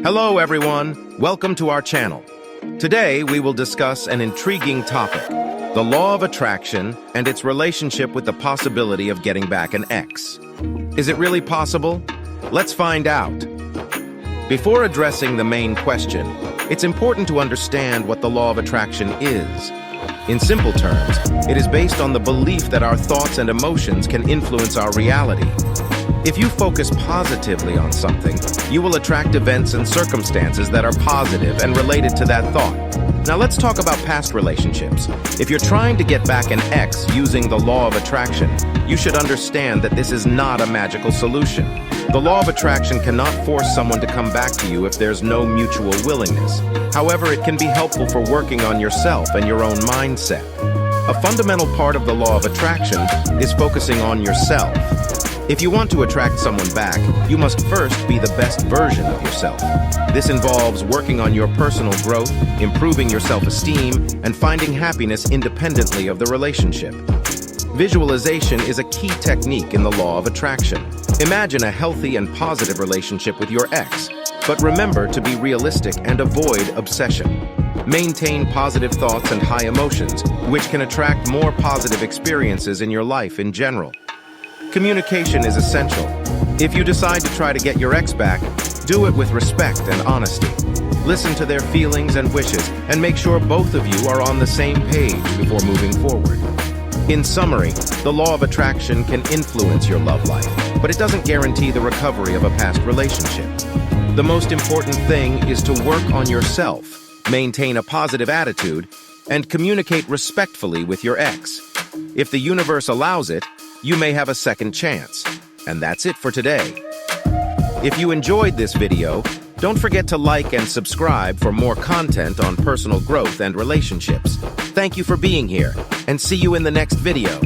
Hello everyone, welcome to our channel. Today we will discuss an intriguing topic, the law of attraction and its relationship with the possibility of getting back an ex. Is it really possible? Let's find out. Before addressing the main question, it's important to understand what the law of attraction is. In simple terms, it is based on the belief that our thoughts and emotions can influence our reality. If you focus positively on something, you will attract events and circumstances that are positive and related to that thought. Now let's talk about past relationships. If you're trying to get back an ex using the law of attraction, you should understand that this is not a magical solution. The law of attraction cannot force someone to come back to you if there's no mutual willingness. However, it can be helpful for working on yourself and your own mindset. A fundamental part of the law of attraction is focusing on yourself. If you want to attract someone back, you must first be the best version of yourself. This involves working on your personal growth, improving your self-esteem, and finding happiness independently of the relationship. Visualization is a key technique in the law of attraction. Imagine a healthy and positive relationship with your ex, but remember to be realistic and avoid obsession. Maintain positive thoughts and high emotions, which can attract more positive experiences in your life in general. Communication is essential. If you decide to try to get your ex back, do it with respect and honesty. Listen to their feelings and wishes, and make sure both of you are on the same page before moving forward. In summary, the law of attraction can influence your love life, but it doesn't guarantee the recovery of a past relationship. The most important thing is to work on yourself, maintain a positive attitude, and communicate respectfully with your ex. If the universe allows it, you may have a second chance. And that's it for today. If you enjoyed this video, don't forget to like and subscribe for more content on personal growth and relationships. Thank you for being here, and see you in the next video.